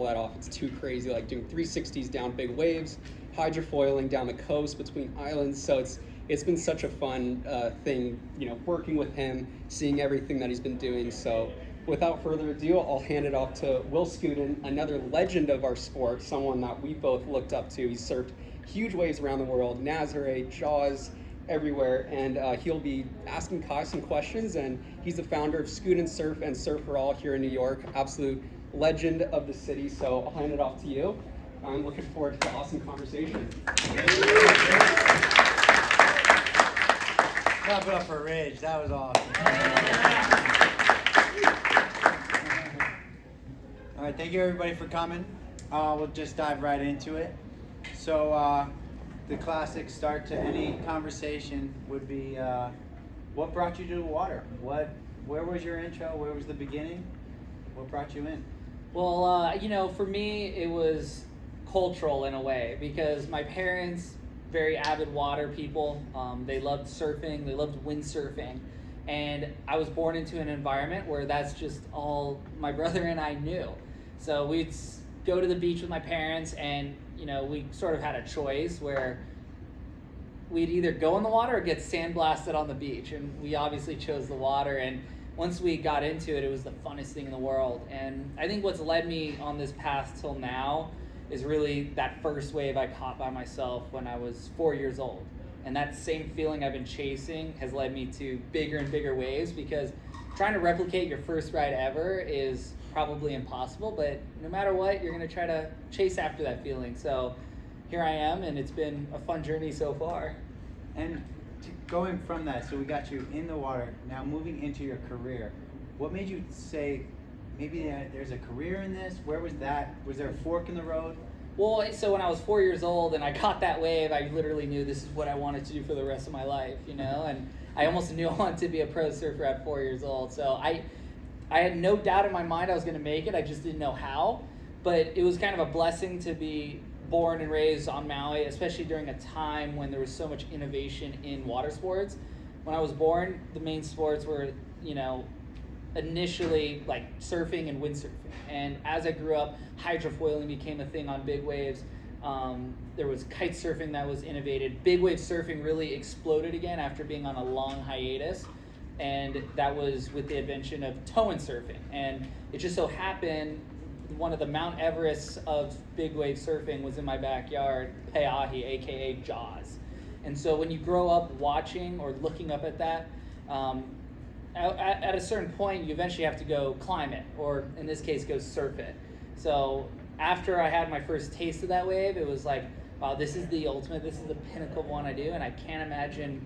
that off. It's too crazy, like doing 360s down big waves, hydrofoiling down the coast between islands. So it's been such a fun thing, working with him, seeing everything that he's been doing. So without further ado, I'll hand it off to Will Skudin, another legend of our sport, someone that we both looked up to. He's surfed huge waves around the world, Nazare, Jaws, everywhere, and he'll be asking Kai some questions, and he's the founder of Skudin Surf and Surf for All here in New York, absolute legend of the city. So I'll hand it off to you. I'm looking forward to the awesome conversation. Clap it up for Ridge, that was awesome. All right, thank you everybody for coming. We'll just dive right into it. So the classic start to any conversation would be, what brought you to the water? Where was your intro? Where was the beginning? What brought you in? Well, for me, it was cultural in a way, because my parents, very avid water people. They loved surfing, they loved windsurfing. And I was born into an environment where that's just all my brother and I knew. So we'd go to the beach with my parents, and we sort of had a choice where we'd either go in the water or get sandblasted on the beach, and we obviously chose the water. And once we got into it, it was the funnest thing in the world. And I think what's led me on this path till now is really that first wave I caught by myself when I was 4 years old. And that same feeling I've been chasing has led me to bigger and bigger waves, because trying to replicate your first ride ever is probably impossible, but no matter what, you're going to try to chase after that feeling. So here I am, and it's been a fun journey so far. And going from that, so we got you in the water, now moving into your career, what made you say, maybe there's a career in this? Where was that? Was there a fork in the road? Well, so when I was 4 years old and I caught that wave, I literally knew this is what I wanted to do for the rest of my life, and I almost knew I wanted to be a pro surfer at 4 years old. So I had no doubt in my mind I was going to make it. I just didn't know how. But it was kind of a blessing to be born and raised on Maui, especially during a time when there was so much innovation in water sports. When I was born, the main sports were, initially like surfing and windsurfing. And as I grew up, hydrofoiling became a thing on big waves. There was kite surfing that was innovated. Big wave surfing really exploded again after being on a long hiatus. And that was with the invention of tow and surfing. And it just so happened one of the Mount Everests of big wave surfing was in my backyard, Paia, aka Jaws. And so when you grow up watching or looking up at that, at a certain point you eventually have to go climb it, or in this case go surf it. So after I had my first taste of that wave, it was like, wow, this is the ultimate, this is the pinnacle of what I do, and I can't imagine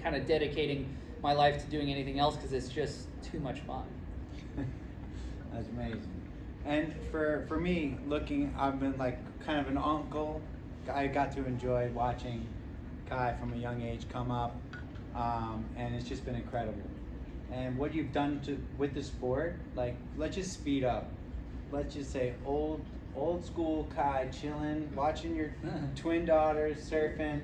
kind of dedicating my life to doing anything else, because it's just too much fun. That's amazing. And for me, I've been like kind of an uncle. I got to enjoy watching Kai from a young age come up, and it's just been incredible. And what you've done with the sport, like, let's just speed up. Let's just say old school Kai chilling, watching your twin daughters surfing.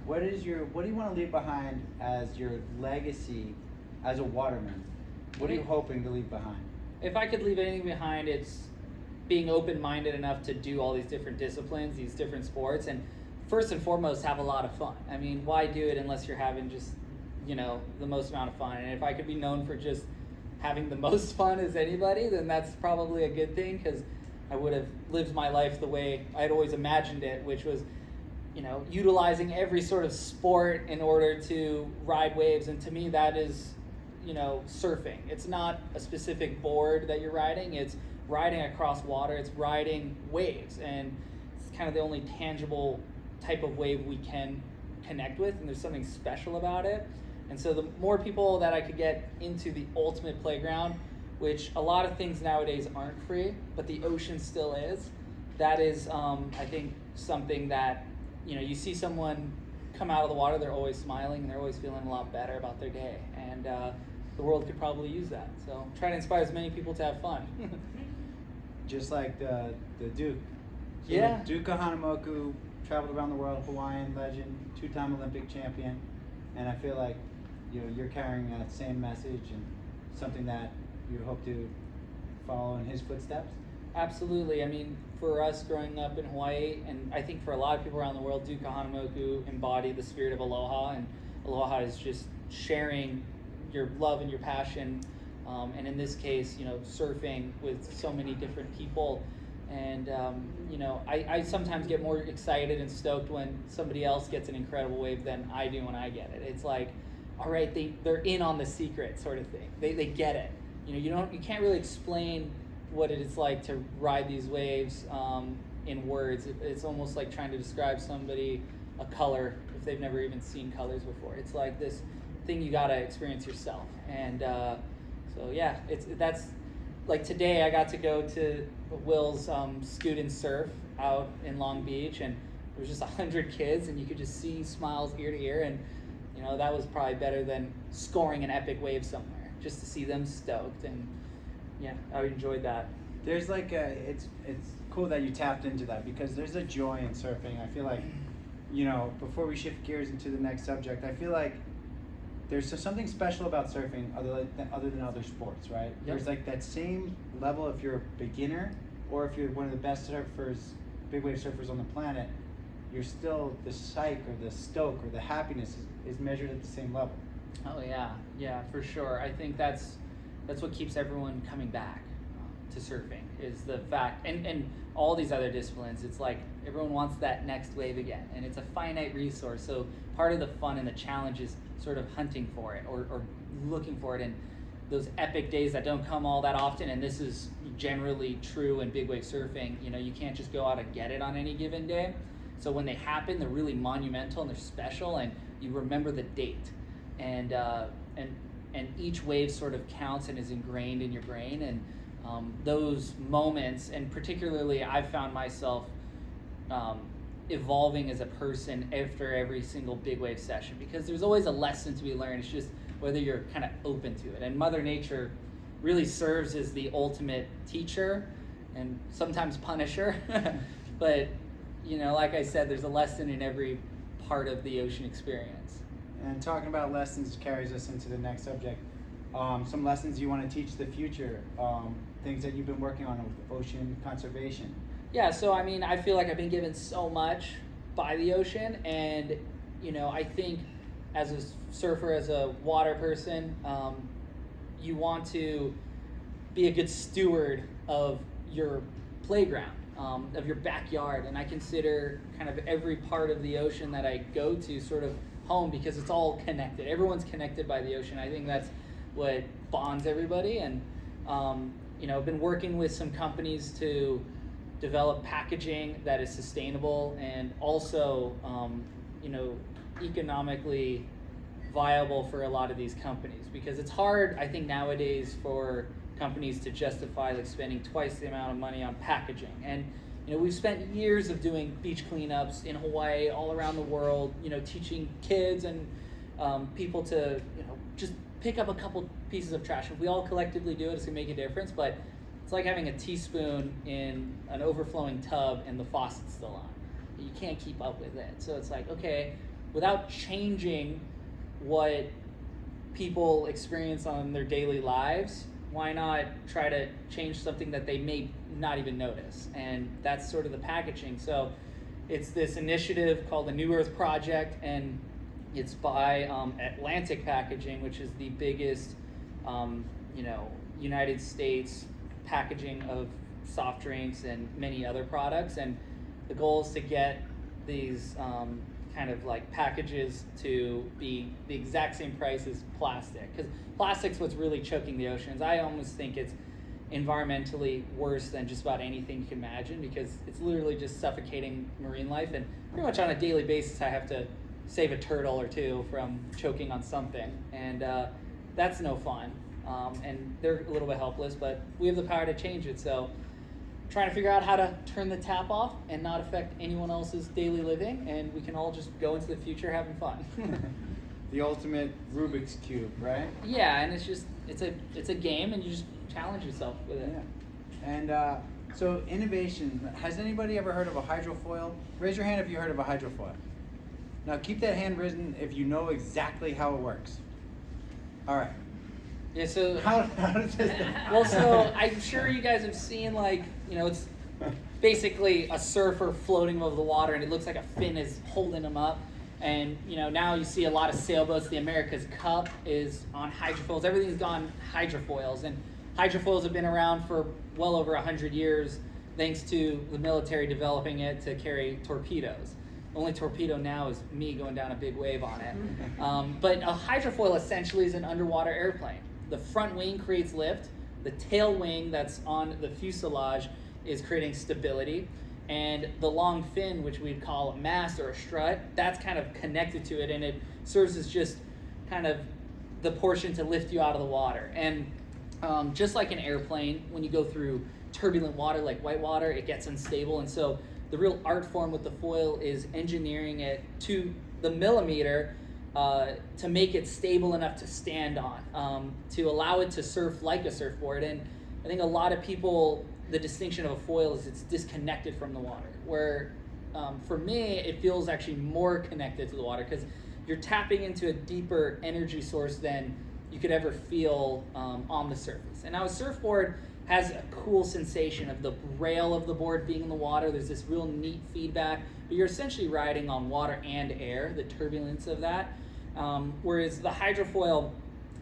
What do you want to leave behind as your legacy as a waterman? What are you hoping to leave behind? If I could leave anything behind, it's being open-minded enough to do all these different disciplines, these different sports, and first and foremost, have a lot of fun. I mean, why do it unless you're having just, the most amount of fun? And if I could be known for just having the most fun as anybody, then that's probably a good thing, because I would have lived my life the way I'd always imagined it, which was, utilizing every sort of sport in order to ride waves. And to me, that is, surfing. It's not a specific board that you're riding, it's riding across water, it's riding waves, and it's kind of the only tangible type of wave we can connect with, and there's something special about it. And so the more people that I could get into the ultimate playground, which a lot of things nowadays aren't free, but the ocean still is, that is, I think, something that, you see someone come out of the water, they're always smiling, and they're always feeling a lot better about their day. And the world could probably use that. So try to inspire as many people to have fun. Just like the Duke. So Yeah. Duke Kahanamoku traveled around the world, Hawaiian legend, two-time Olympic champion, and I feel like you're carrying that same message and something that you hope to follow in his footsteps. Absolutely. I mean, for us growing up in Hawaii, and I think for a lot of people around the world, Duke Kahanamoku embodied the spirit of aloha, and aloha is just sharing your love and your passion, and in this case, surfing with so many different people. And I sometimes get more excited and stoked when somebody else gets an incredible wave than I do when I get it. It's like, all right, they're in on the secret sort of thing. They get it. You can't really explain what it is like to ride these waves in words. It's almost like trying to describe somebody a color if they've never even seen colors before. It's like this thing you gotta experience yourself. And so yeah, that's like today I got to go to Will's Skudin surf out in Long Beach, and there was just 100 kids, and you could just see smiles ear to ear, and that was probably better than scoring an epic wave somewhere, just to see them stoked. And yeah, I enjoyed that. There's like it's cool that you tapped into that, because there's a joy in surfing. I feel like, before we shift gears into the next subject, I feel like there's something special about surfing other than other sports, right? Yep. There's like that same level if you're a beginner or if you're one of the best surfers, big wave surfers on the planet, you're still the psych or the stoke or the happiness is measured at the same level. Oh yeah, for sure. I think that's what keeps everyone coming back to surfing, is the fact, and all these other disciplines, it's like everyone wants that next wave again, and it's a finite resource. So part of the fun and the challenge is sort of hunting for it or looking for it in those epic days that don't come all that often. And this is generally true in big wave surfing. You can't just go out and get it on any given day. So when they happen, they're really monumental and they're special, and you remember the date, and each wave sort of counts and is ingrained in your brain. And those moments, and particularly I've found myself evolving as a person after every single big wave session, because there's always a lesson to be learned. It's just whether you're kind of open to it. And Mother Nature really serves as the ultimate teacher and sometimes punisher. But like I said, there's a lesson in every part of the ocean experience. And talking about lessons carries us into the next subject. Some lessons you want to teach the future, things that you've been working on with ocean conservation. Yeah, so I mean, I feel like I've been given so much by the ocean, and I think as a surfer, as a water person, you want to be a good steward of your playground, of your backyard, and I consider kind of every part of the ocean that I go to sort of home, because it's all connected. Everyone's connected by the ocean. I think that's what bonds everybody. And I've been working with some companies to develop packaging that is sustainable and also economically viable for a lot of these companies, because it's hard, I think, nowadays for companies to justify like spending twice the amount of money on packaging. And we've spent years of doing beach cleanups in Hawaii, all around the world, teaching kids and people to just pick up a couple pieces of trash. If we all collectively do it, it's gonna make a difference. But it's like having a teaspoon in an overflowing tub and the faucet's still on. You can't keep up with it. So it's like, okay, without changing what people experience on their daily lives, why not try to change something that they may not even notice? And that's sort of the packaging. So it's this initiative called the New Earth Project, and it's by Atlantic Packaging, which is the biggest United States packaging of soft drinks and many other products. And the goal is to get these kind of like packages to be the exact same price as plastic, because plastic's what's really choking the oceans. I almost think it's environmentally worse than just about anything you can imagine, because it's literally just suffocating marine life, and pretty much on a daily basis I have to save a turtle or two from choking on something, and that's no fun. And they're a little bit helpless, but we have the power to change it. So trying to figure out how to turn the tap off and not affect anyone else's daily living, and we can all just go into the future having fun. The ultimate Rubik's Cube, right? Yeah, and it's a game, and you just challenge yourself with it. Yeah. And so innovation, has anybody ever heard of a hydrofoil? Raise your hand if you heard of a hydrofoil. Now keep that hand risen if you know exactly how it works. All right. Yeah, so how does this well, so I'm sure you guys have seen like it's basically a surfer floating over the water, and it looks like a fin is holding him up. And now you see a lot of sailboats. The America's Cup is on hydrofoils. Everything's gone hydrofoils, and hydrofoils have been around for well over 100 years, thanks to the military developing it to carry torpedoes. The only torpedo now is me going down a big wave on it. But a hydrofoil essentially is an underwater airplane. The front wing creates lift. The tail wing that's on the fuselage is creating stability. And the long fin, which we'd call a mast or a strut, that's kind of connected to it, and it serves as just kind of the portion to lift you out of the water. And just like an airplane, when you go through turbulent water like whitewater, it gets unstable. And so the real art form with the foil is engineering it to the millimeter to make it stable enough to stand on, to allow it to surf like a surfboard. And I think a lot of people, the distinction of a foil is it's disconnected from the water, where for me it feels actually more connected to the water, because you're tapping into a deeper energy source than you could ever feel on the surface. And now a surfboard has a cool sensation of the rail of the board being in the water. There's this real neat feedback, but you're essentially riding on water and air, the turbulence of that. Whereas the hydrofoil,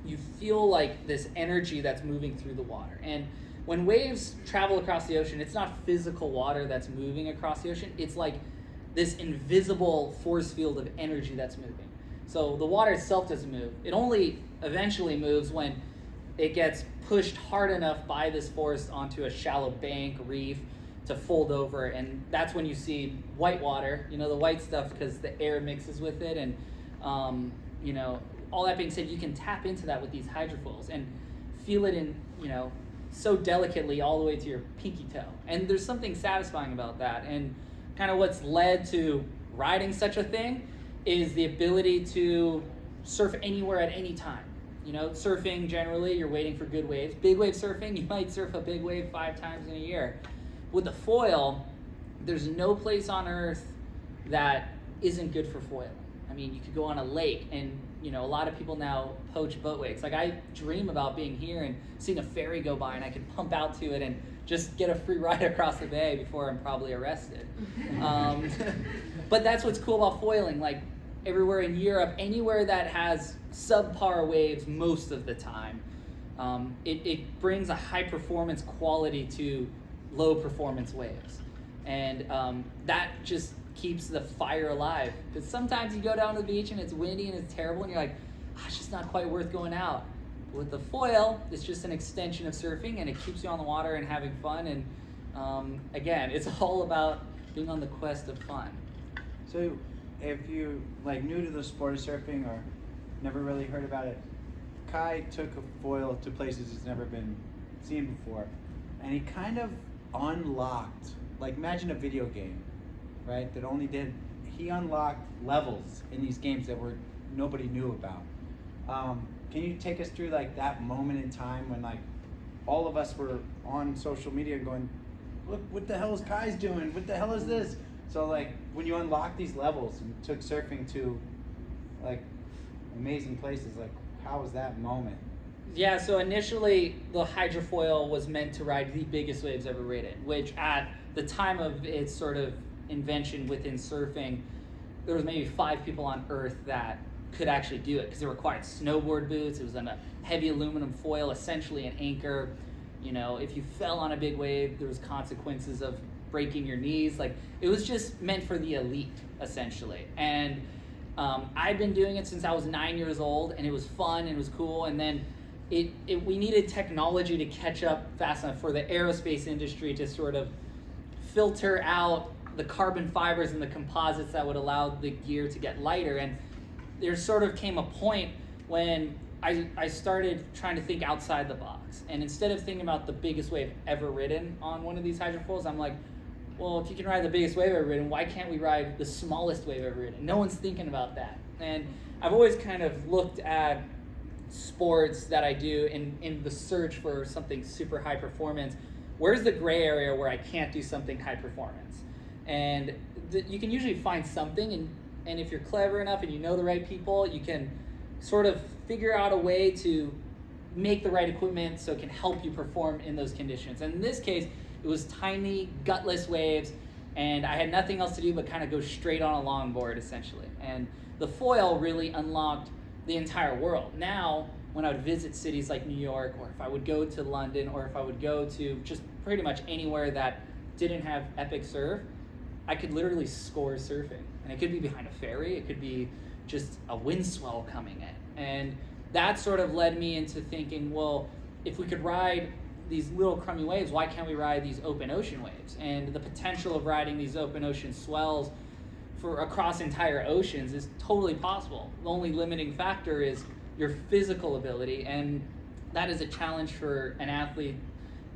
you feel like this energy that's moving through the water. And when waves travel across the ocean, it's not physical water that's moving across the ocean. It's like this invisible force field of energy that's moving. So the water itself doesn't move. It only eventually moves when it gets pushed hard enough by this force onto a shallow bank, reef, to fold over. And that's when you see white water, the white stuff, because the air mixes with it. And, all that being said, you can tap into that with these hydrofoils and feel it in, so delicately all the way to your pinky toe. And there's something satisfying about that. And kind of what's led to riding such a thing is the ability to surf anywhere at any time. Surfing, generally, you're waiting for good waves. Big wave surfing, you might surf a big wave 5 times in a year. With the foil, there's no place on earth that isn't good for foiling. I mean, you could go on a lake, and a lot of people now poach boat wakes. Like, I dream about being here and seeing a ferry go by, and I can pump out to it and just get a free ride across the bay before I'm probably arrested. But that's what's cool about foiling. Like, everywhere in Europe, anywhere that has subpar waves most of the time, it brings a high performance quality to low performance waves. And that just keeps the fire alive. Because sometimes you go down to the beach and it's windy and it's terrible, and you're like, it's just not quite worth going out. With the foil, it's just an extension of surfing, and it keeps you on the water and having fun. And again, it's all about being on the quest of fun. So if you new to the sport of surfing or never really heard about it, Kai took a foil to places he's never been seen before, and he kind of unlocked, imagine a video game, right? He unlocked levels in these games that nobody knew about. Can you take us through that moment in time when all of us were on social media going, look, what the hell is Kai's doing? What the hell is this? So when you unlock these levels and took surfing to amazing places, how was that moment? Yeah, so initially the hydrofoil was meant to ride the biggest waves ever ridden, which at the time of its sort of invention within surfing, there was maybe 5 people on Earth that could actually do it, because it required snowboard boots. It was on a heavy aluminum foil, essentially an anchor. If you fell on a big wave, there was consequences of breaking your knees. It was just meant for the elite, essentially. And I'd been doing it since I was 9 years old, and it was fun and it was cool. And then we needed technology to catch up fast enough for the aerospace industry to sort of filter out the carbon fibers and the composites that would allow the gear to get lighter. And there sort of came a point when I started trying to think outside the box. And instead of thinking about the biggest wave ever ridden on one of these hydrofoils, I'm like, well, if you can ride the biggest wave ever ridden, why can't we ride the smallest wave ever ridden? No one's thinking about that. And I've always kind of looked at sports that I do in the search for something super high performance. Where's the gray area where I can't do something high performance? And you can usually find something, and if you're clever enough and you know the right people, you can sort of figure out a way to make the right equipment so it can help you perform in those conditions. And in this case, It was tiny, gutless waves, and I had nothing else to do but kind of go straight on a longboard, essentially. And the foil really unlocked the entire world. Now, when I would visit cities like New York, or if I would go to London, or if I would go to just pretty much anywhere that didn't have epic surf, I could literally score surfing. And it could be behind a ferry, it could be just a wind swell coming in. And that sort of led me into thinking, well, if we could ride these little crummy waves, why can't we ride these open ocean waves? And the potential of riding these open ocean swells for across entire oceans is totally possible. The only limiting factor is your physical ability, and that is a challenge for an athlete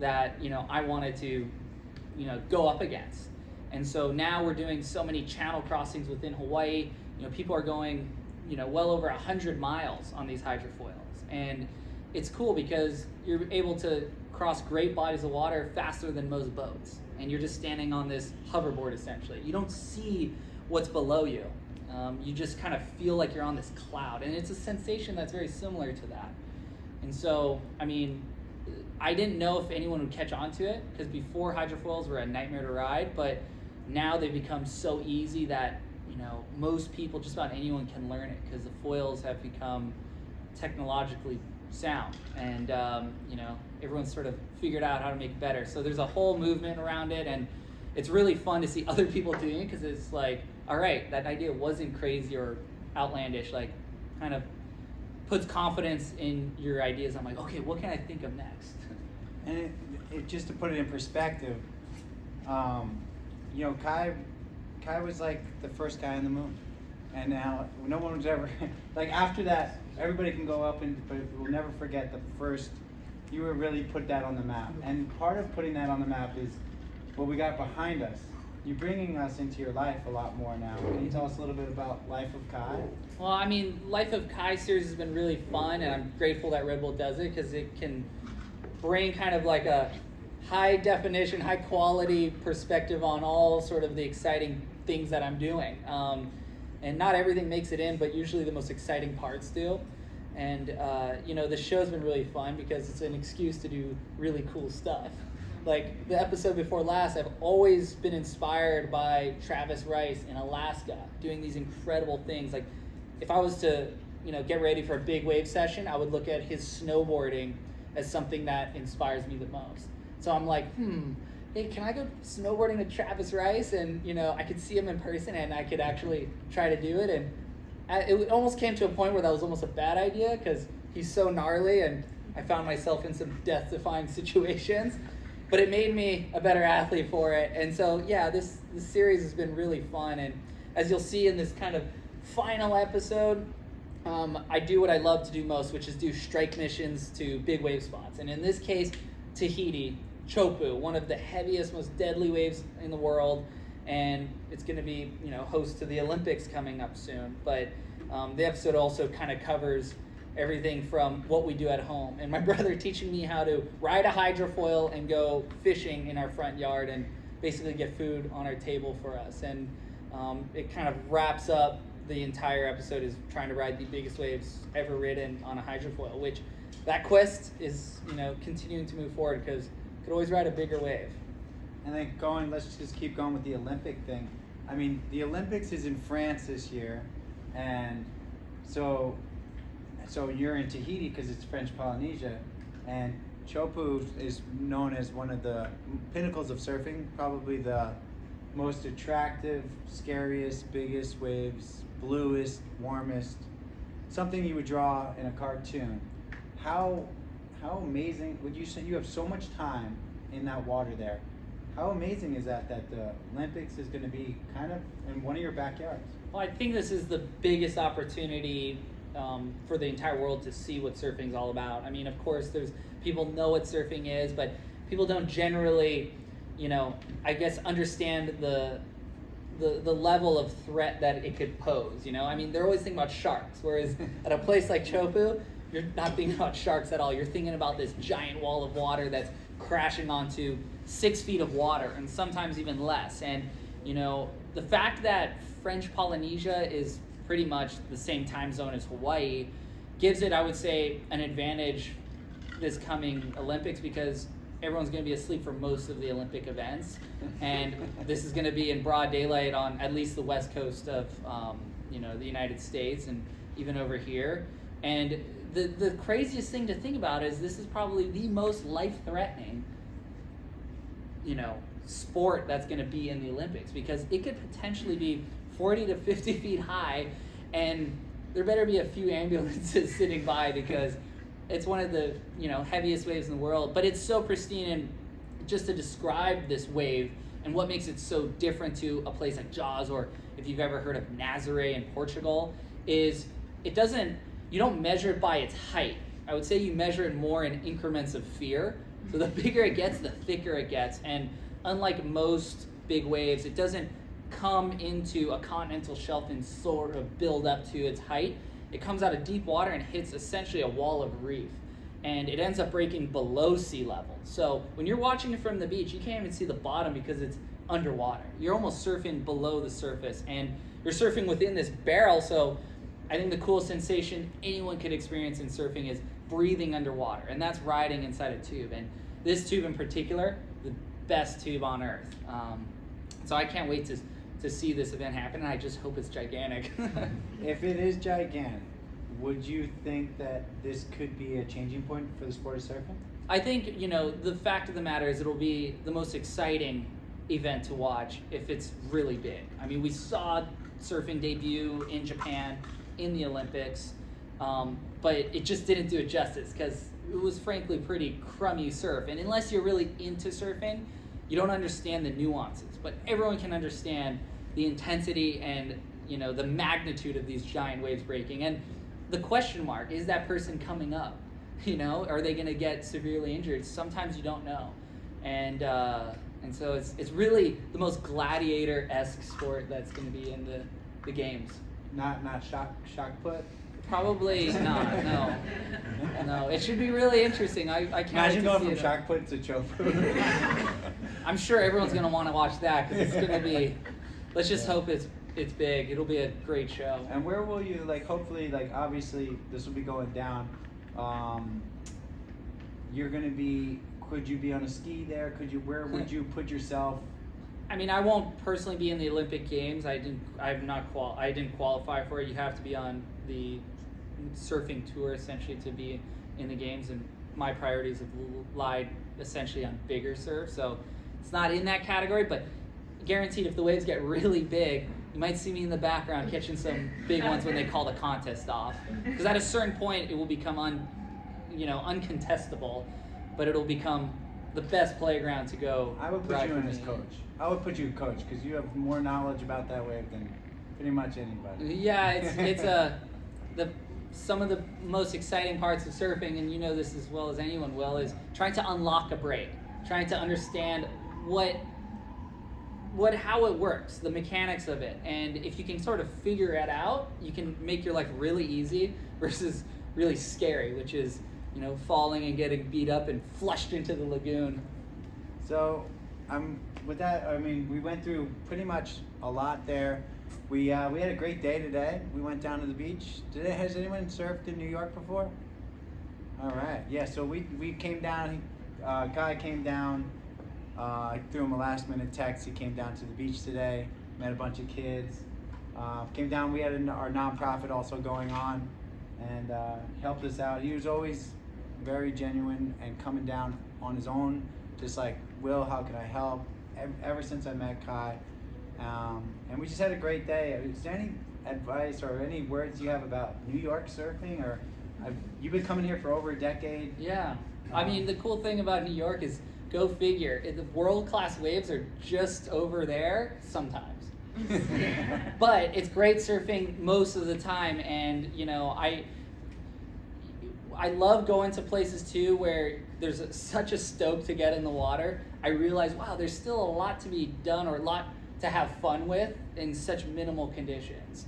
that, you know, I wanted to, you know, go up against. And so now we're doing so many channel crossings within Hawaii. You know, people are going, you know, well over 100 miles on these hydrofoils. And it's cool because you're able to cross great bodies of water faster than most boats. And you're just standing on this hoverboard, essentially. You don't see what's below you. You just kind of feel like you're on this cloud. And it's a sensation that's very similar to that. And so, I mean, I didn't know if anyone would catch on to it, because before hydrofoils were a nightmare to ride, but now they've become so easy that, you know, most people, just about anyone, can learn it, because the foils have become technologically sound, and you know, everyone's sort of figured out how to make it better. So there's a whole movement around it, and it's really fun to see other people doing it, because it's like, all right, that idea wasn't crazy or outlandish, like kind of puts confidence in your ideas. I'm like, okay, what can I think of next? And it just to put it in perspective, you know, Kai was like the first guy on the moon, and now no one was ever like, after that, everybody can go up, and but we'll never forget the first. You were really put that on the map, and part of putting that on the map is what we got behind us. You're bringing us into your life a lot more now. Can you tell us a little bit about Life of Kai? Well, I mean, Life of Kai series has been really fun, and I'm grateful that Red Bull does it, because it can bring kind of like a high definition, high quality perspective on all sort of the exciting things that I'm doing. And not everything makes it in, but usually the most exciting parts do. And you know, the show's been really fun because it's an excuse to do really cool stuff. Like the episode before last, I've always been inspired by Travis Rice in Alaska doing these incredible things. Like if I was to, you know, get ready for a big wave session, I would look at his snowboarding as something that inspires me the most. So I'm like, hey, can I go snowboarding with Travis Rice? And, you know, I could see him in person and I could actually try to do it. And it almost came to a point where that was almost a bad idea, because he's so gnarly and I found myself in some death-defying situations. But it made me a better athlete for it. And so, yeah, this series has been really fun. And as you'll see in this kind of final episode, I do what I love to do most, which is do strike missions to big wave spots. And in this case, Tahiti, Chopu, one of the heaviest, most deadly waves in the world. And it's going to be, you know, host to the Olympics coming up soon. But the episode also kind of covers everything from what we do at home. And my brother teaching me how to ride a hydrofoil and go fishing in our front yard and basically get food on our table for us. And it kind of wraps up the entire episode is trying to ride the biggest waves ever ridden on a hydrofoil, which that quest is, you know, continuing to move forward, because you could always ride a bigger wave. And then let's just keep going with the Olympic thing. I mean, the Olympics is in France this year, and so you're in Tahiti because it's French Polynesia, and Chopu is known as one of the pinnacles of surfing, probably the most attractive, scariest, biggest waves, bluest, warmest, something you would draw in a cartoon. How amazing would you say? You have so much time in that water there. How amazing is that the Olympics is going to be kind of in one of your backyards? Well, I think this is the biggest opportunity for the entire world to see what surfing's all about. I mean, of course, there's people know what surfing is, but people don't generally, you know, I guess understand the level of threat that it could pose. You know, I mean, they're always thinking about sharks, whereas at a place like Chopu, you're not thinking about sharks at all. You're thinking about this giant wall of water that's crashing onto 6 feet of water, and sometimes even less. And, you know, the fact that French Polynesia is pretty much the same time zone as Hawaii gives it, I would say, an advantage this coming Olympics, because everyone's going to be asleep for most of the Olympic events, and this is going to be in broad daylight on at least the west coast of the United States and even over here. And the craziest thing to think about is this is probably the most life-threatening sport that's going to be in the Olympics, because it could potentially be 40 to 50 feet high, and there better be a few ambulances sitting by, because it's one of the heaviest waves in the world. But it's so pristine, and just to describe this wave and what makes it so different to a place like Jaws, or if you've ever heard of Nazaré in Portugal, is you don't measure it by its height. I would say you measure it more in increments of fear. So the bigger it gets, the thicker it gets. And unlike most big waves, it doesn't come into a continental shelf and sort of build up to its height. It comes out of deep water and hits essentially a wall of reef. And it ends up breaking below sea level. So when you're watching it from the beach, you can't even see the bottom because it's underwater. You're almost surfing below the surface, and you're surfing within this barrel. So I think the coolest sensation anyone could experience in surfing is breathing underwater, and that's riding inside a tube. And this tube in particular, the best tube on earth. So I can't wait to see this event happen, and I just hope it's gigantic. If it is gigantic, would you think that this could be a changing point for the sport of surfing? I think, the fact of the matter is it'll be the most exciting event to watch if it's really big. I mean, we saw surfing debut in Japan in the Olympics, but it just didn't do it justice, because it was frankly pretty crummy surf. And unless you're really into surfing, you don't understand the nuances. But everyone can understand the intensity and the magnitude of these giant waves breaking. And the question mark, is that person coming up? Are they going to get severely injured? Sometimes you don't know. And so it's really the most gladiator-esque sport that's going to be in the games. Not shock put? Probably not. No. It should be really interesting. I can't Imagine wait to going see from it. shock put to choke. I'm sure everyone's gonna want to watch that, because it's gonna be. Let's just hope it's big. It'll be a great show. And where will you, hopefully, obviously this will be going down. You're gonna be. Could you be on a ski there? Where would you put yourself? I mean, I won't personally be in the Olympic Games. I didn't qualify for it. You have to be on the surfing tour essentially to be in the games, and my priorities have lied essentially on bigger surf, so it's not in that category. But guaranteed, if the waves get really big, you might see me in the background catching some big ones when they call the contest off, because at a certain point it will become uncontestable, but it'll become the best playground to go. I would put you in as coach. I would put you coach, because you have more knowledge about that wave than pretty much anybody. Yeah, it's some of the most exciting parts of surfing, and you know this as well as anyone will, is trying to unlock a break, trying to understand how it works, the mechanics of it. And if you can sort of figure it out, you can make your life really easy versus really scary, which is falling and getting beat up and flushed into the lagoon. So with that, I mean, we went through pretty much a lot there. We had a great day today. We went down to the beach. Has anyone surfed in New York before? All right. Yeah, so we came down. Guy came down. I threw him a last minute text. He came down to the beach today, met a bunch of kids. Came down. We had our nonprofit also going on, and helped us out. He was always very genuine and coming down on his own, just like, Will, how can I help? Ever since I met Kai. And we just had a great day. Is there any advice or any words you have about New York surfing? Or you've been coming here for over a decade. Yeah. I mean, the cool thing about New York is, go figure, the world-class waves are just over there sometimes. But it's great surfing most of the time, and I love going to places too where there's such a stoke to get in the water. I realize, wow, there's still a lot to be done, or a lot to have fun with in such minimal conditions.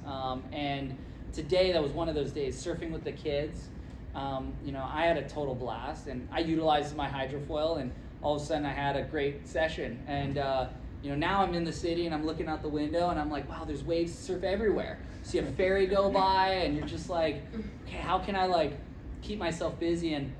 And today, that was one of those days, surfing with the kids. I had a total blast, and I utilized my hydrofoil, and all of a sudden I had a great session. And now I'm in the city and I'm looking out the window and I'm like, wow, there's waves to surf everywhere. See a ferry go by and you're just like, okay, how can I keep myself busy? And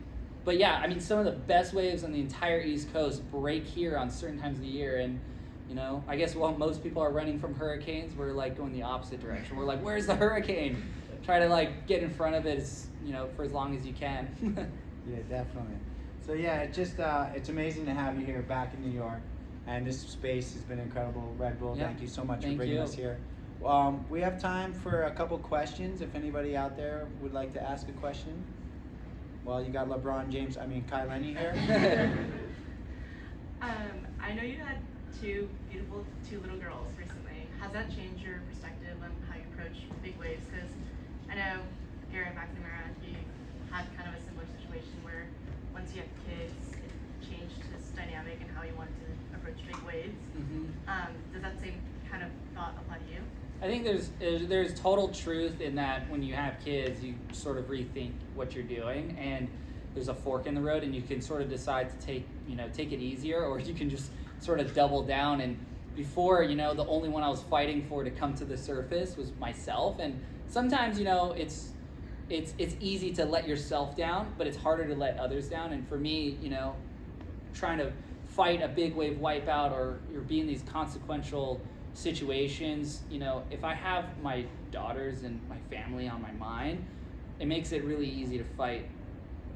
But yeah, I mean, some of the best waves on the entire East Coast break here on certain times of the year. And, you know, I guess while most people are running from hurricanes, we're like going the opposite direction. We're like, where's the hurricane? Try to like get in front of it as, you know, for as long as you can. Yeah, definitely. So yeah, it's amazing to have you here back in New York, and this space has been incredible. Red Bull, Yeah. thank you so much for Thank bringing you. us here. We have time for a couple questions. If anybody out there would like to ask a question, well, you got Kai Lenny here. I know you had two little girls recently. Has that changed your perspective on how you approach big waves? Because I know Garrett McNamara, he had kind of a similar situation where once you had kids, it changed his dynamic and how he wanted to approach big waves. Does that same kind of thought apply to you? I think there's total truth in that when you have kids, you sort of rethink what you're doing, and there's a fork in the road, and you can sort of decide to take it easier, or you can just sort of double down. And before, you know, the only one I was fighting for to come to the surface was myself, and sometimes, you know, it's easy to let yourself down, but it's harder to let others down. And for me, you know, trying to fight a big wave wipeout or be in these consequential situations, you know, if I have my daughters and my family on my mind, it makes it really easy to fight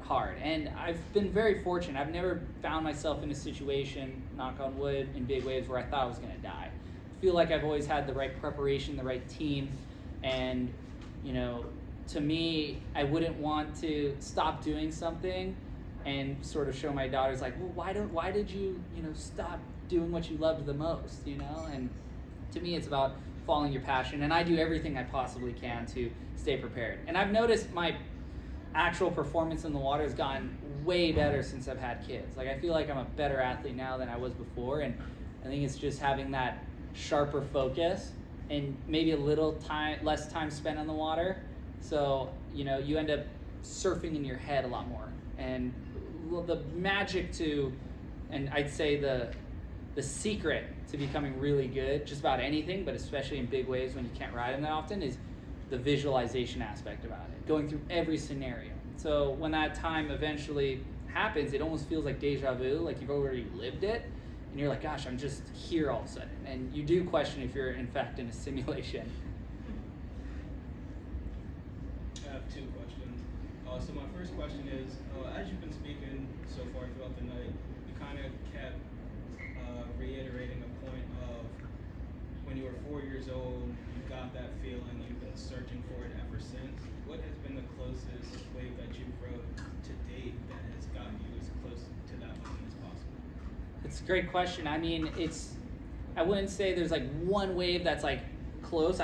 hard. And I've been very fortunate. I've never found myself in a situation, knock on wood, in big waves where I thought I was going to die. I feel like I've always had the right preparation, the right team, and, you know, to me, I wouldn't want to stop doing something and sort of show my daughters like, well, why did you, you know, stop doing what you loved the most, you know? And to me, it's about following your passion, and I do everything I possibly can to stay prepared. And I've noticed my actual performance in the water has gotten way better since I've had kids. Like, I feel like I'm a better athlete now than I was before, and I think it's just having that sharper focus and maybe a little less time spent on the water. So, you know, you end up surfing in your head a lot more. And the magic to, and I'd say the secret to becoming really good, just about anything, but especially in big waves when you can't ride them that often, is the visualization aspect about it, going through every scenario. So when that time eventually happens, it almost feels like deja vu, like you've already lived it, and you're like, gosh, I'm just here all of a sudden. And you do question if you're in fact in a simulation. I have two questions. So my first question is, as you've been speaking so far throughout the night, you kind of kept reiterating a point of when you were 4 years old, you got that feeling, you've been searching for it ever since. What has been the closest wave that you've rode to date that has gotten you as close to that moment as possible? It's a great question. I mean, I wouldn't say there's like one wave that's like close.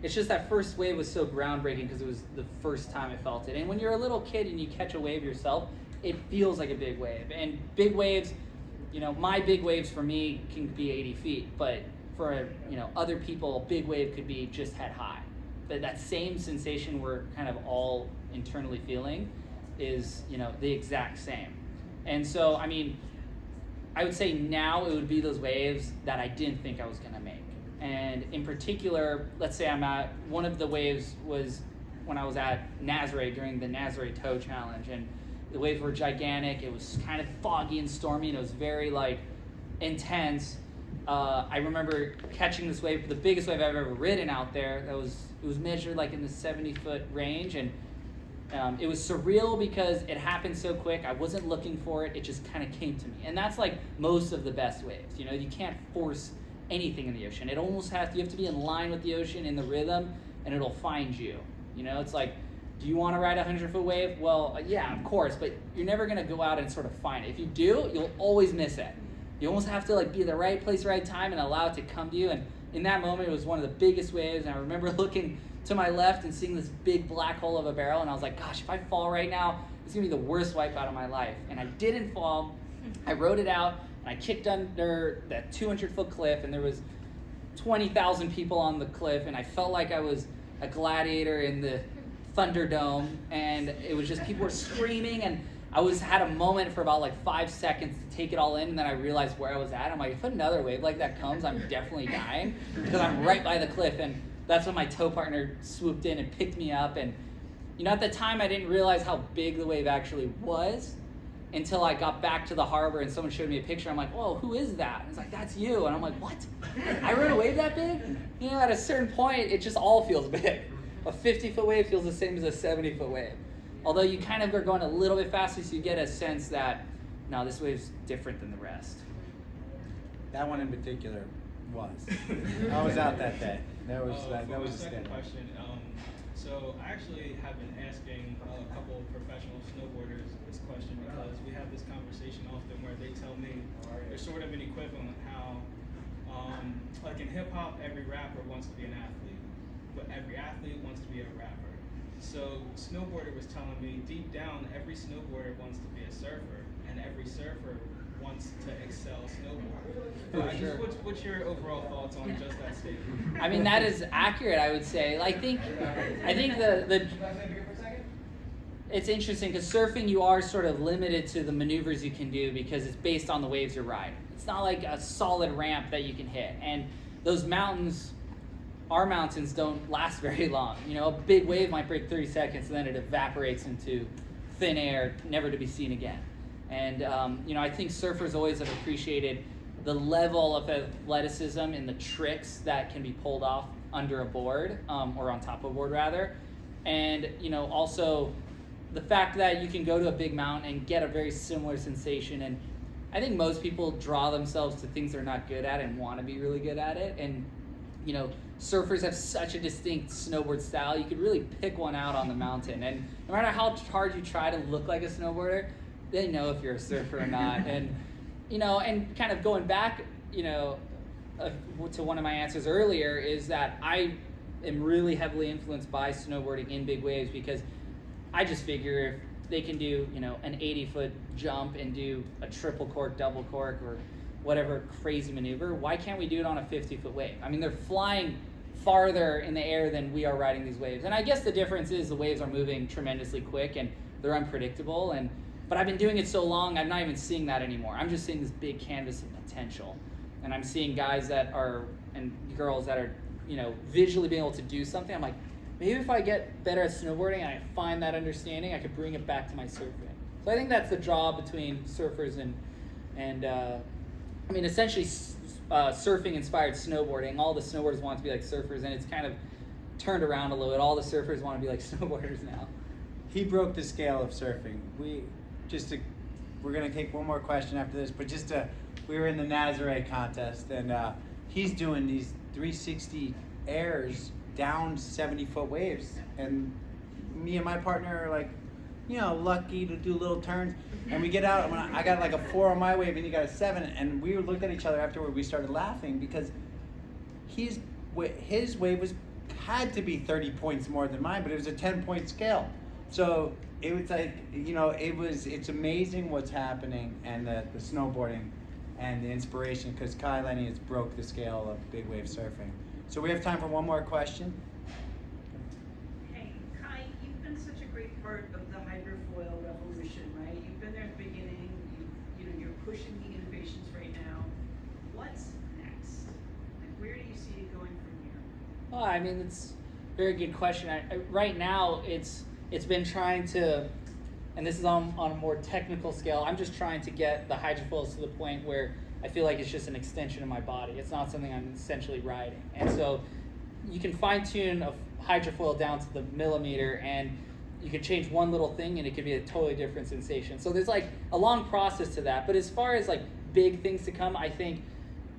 It's just that first wave was so groundbreaking because it was the first time I felt it. And when you're a little kid and you catch a wave yourself, it feels like a big wave. And big waves, you know, my big waves for me can be 80 feet, but for, you know, other people, a big wave could be just head high. But that same sensation we're kind of all internally feeling is, you know, the exact same. And so, I mean, I would say now it would be those waves that I didn't think I was going to make. And in particular, let's say one of the waves was when I was at Nazare during the Nazare Tow Challenge, and the waves were gigantic. It was kind of foggy and stormy, and it was very like intense. I remember catching this wave, the biggest wave I've ever ridden out there. It was measured like in the 70-foot range, and it was surreal because it happened so quick. I wasn't looking for it. It just kind of came to me. And that's like most of the best waves. You know, you can't force anything in the ocean. It almost you have to be in line with the ocean in the rhythm, and it'll find you. You know, it's like, do you want to ride a 100-foot wave? Well, yeah, of course, but you're never going to go out and sort of find it. If you do, you'll always miss it. You almost have to like be at the right place, right time, and allow it to come to you. And in that moment, it was one of the biggest waves, and I remember looking to my left and seeing this big black hole of a barrel, and I was like, gosh, if I fall right now, it's going to be the worst wipeout of my life. And I didn't fall. I rode it out, and I kicked under that 200-foot cliff, and there was 20,000 people on the cliff, and I felt like I was a gladiator in the Thunderdome, and it was just people were screaming, and I had a moment for about like 5 seconds to take it all in, and then I realized where I was at. I'm like, if another wave like that comes, I'm definitely dying because I'm right by the cliff. And that's when my tow partner swooped in and picked me up. And, you know, at the time I didn't realize how big the wave actually was, until I got back to the harbor and someone showed me a picture. I'm like, whoa, who is that? And it's like, that's you. And I'm like, what? I rode a wave that big? You know, at a certain point, it just all feels big. A 50-foot wave feels the same as a 70-foot wave. Although you kind of are going a little bit faster, so you get a sense that, no, this wave's different than the rest. That one in particular was. I was out that day. That was For that my was a second standout. question. So I actually have been asking a couple of professional snowboarders this question because we have this conversation often where they tell me there's sort of an equivalent how, like in hip hop, every rapper wants to be an athlete, but every athlete wants to be a rapper. So snowboarder was telling me deep down, every snowboarder wants to be a surfer, and every surfer wants to excel snowboard. What's your overall thoughts on just that statement? I mean, that is accurate, I would say. I think the it's interesting because surfing, you are sort of limited to the maneuvers you can do because it's based on the waves you're riding. It's not like a solid ramp that you can hit. And those mountains, our mountains, don't last very long. You know, a big wave might break 30 seconds and then it evaporates into thin air, never to be seen again. And, I think surfers always have appreciated the level of athleticism and the tricks that can be pulled off under a board, or on top of a board rather. And, also the fact that you can go to a big mountain and get a very similar sensation. And I think most people draw themselves to things they're not good at and want to be really good at it. And, surfers have such a distinct snowboard style. You could really pick one out on the mountain. And no matter how hard you try to look like a snowboarder, they know if you're a surfer or not. And, and kind of going back, to one of my answers earlier is that I am really heavily influenced by snowboarding in big waves because I just figure if they can do, an 80-foot jump and do a triple cork, double cork, or whatever crazy maneuver, why can't we do it on a 50-foot wave? I mean, they're flying farther in the air than we are riding these waves. And I guess the difference is the waves are moving tremendously quick and they're unpredictable. But I've been doing it so long, I'm not even seeing that anymore. I'm just seeing this big canvas of potential. And I'm seeing guys and girls that are, visually being able to do something. I'm like, maybe if I get better at snowboarding and I find that understanding, I could bring it back to my surfing. So I think that's the draw between surfers and essentially surfing-inspired snowboarding. All the snowboarders want to be like surfers, and it's kind of turned around a little bit. All the surfers want to be like snowboarders now. He broke the scale of surfing. We're gonna take one more question after this, but we were in the Nazare contest, and he's doing these 360 airs down 70-foot waves, and me and my partner are like, lucky to do little turns, and we get out, and I got like a 4 on my wave, and he got a 7, and we looked at each other afterward. We started laughing because his wave had to be 30 points more than mine, but it was a 10-point scale. So it was like, it's amazing what's happening, and the snowboarding and the inspiration, because Lenny has broke the scale of big wave surfing. So we have time for one more question. Hey, Kai, you've been such a great part of the hydrofoil revolution, right? You've been there at the beginning. You're pushing the innovations right now. What's next? Like, where do you see it going from here? Well, I mean, it's a very good question. Right now, it's been trying to, and this is on a more technical scale, I'm just trying to get the hydrofoils to the point where I feel like it's just an extension of my body. It's not something I'm essentially riding. And so you can fine-tune a hydrofoil down to the millimeter, and you can change one little thing and it could be a totally different sensation. So there's like a long process to that. But as far as like big things to come, I think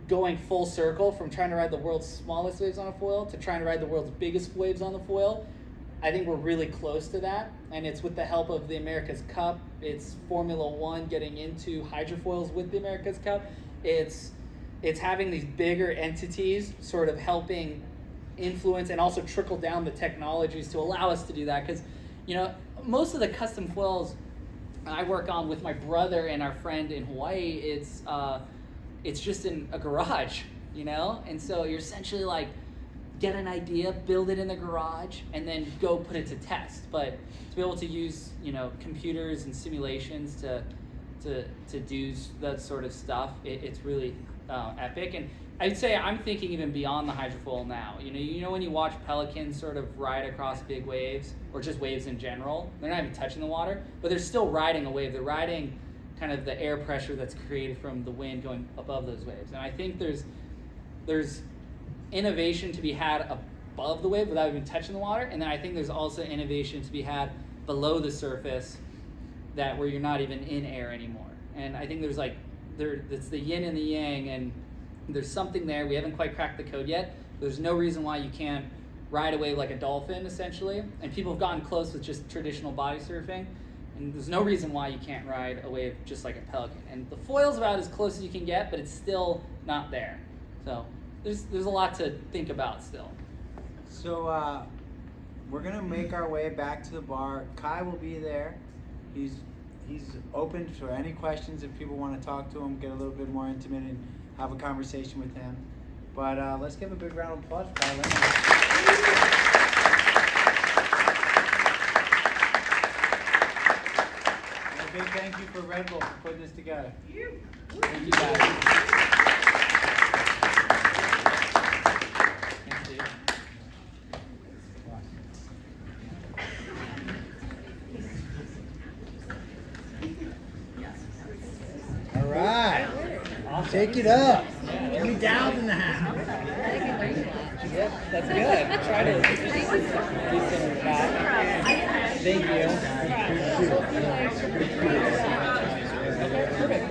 going full circle from trying to ride the world's smallest waves on a foil to trying to ride the world's biggest waves on the foil, I think we're really close to that, and it's with the help of the America's Cup. It's Formula One getting into hydrofoils with the America's Cup. It's having these bigger entities sort of helping influence and also trickle down the technologies to allow us to do that. Because, most of the custom foils I work on with my brother and our friend in Hawaii, it's just in a garage, and so you're essentially like, get an idea, build it in the garage, and then go put it to test. But to be able to use, computers and simulations to do that sort of stuff, it's really epic. And I'd say I'm thinking even beyond the hydrofoil now. When you watch pelicans sort of ride across big waves, or just waves in general, they're not even touching the water, but they're still riding a wave. They're riding kind of the air pressure that's created from the wind going above those waves. And I think there's innovation to be had above the wave without even touching the water, and then I think there's also innovation to be had below the surface that where you're not even in air anymore. And I think it's the yin and the yang, and there's something there. We haven't quite cracked the code yet. There's no reason why you can't ride a wave like a dolphin, essentially. And people have gotten close with just traditional body surfing. And there's no reason why you can't ride a wave just like a pelican. And the foil's about as close as you can get, but it's still not there. So there's a lot to think about still. So we're gonna make our way back to the bar. Kai will be there. He's open for any questions if people want to talk to him, get a little bit more intimate, and have a conversation with him. But let's give a big round of applause for Lenny. A big thank you for Red Bull for putting this together. Thank you guys. Thanks, dude. All right. Shake it up. Give me down in the house. Yep, that's good. Try to do some of that. Thank you. Perfect.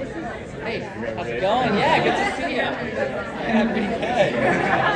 Hey, how's it going? Yeah, good to see you. Yeah, pretty good.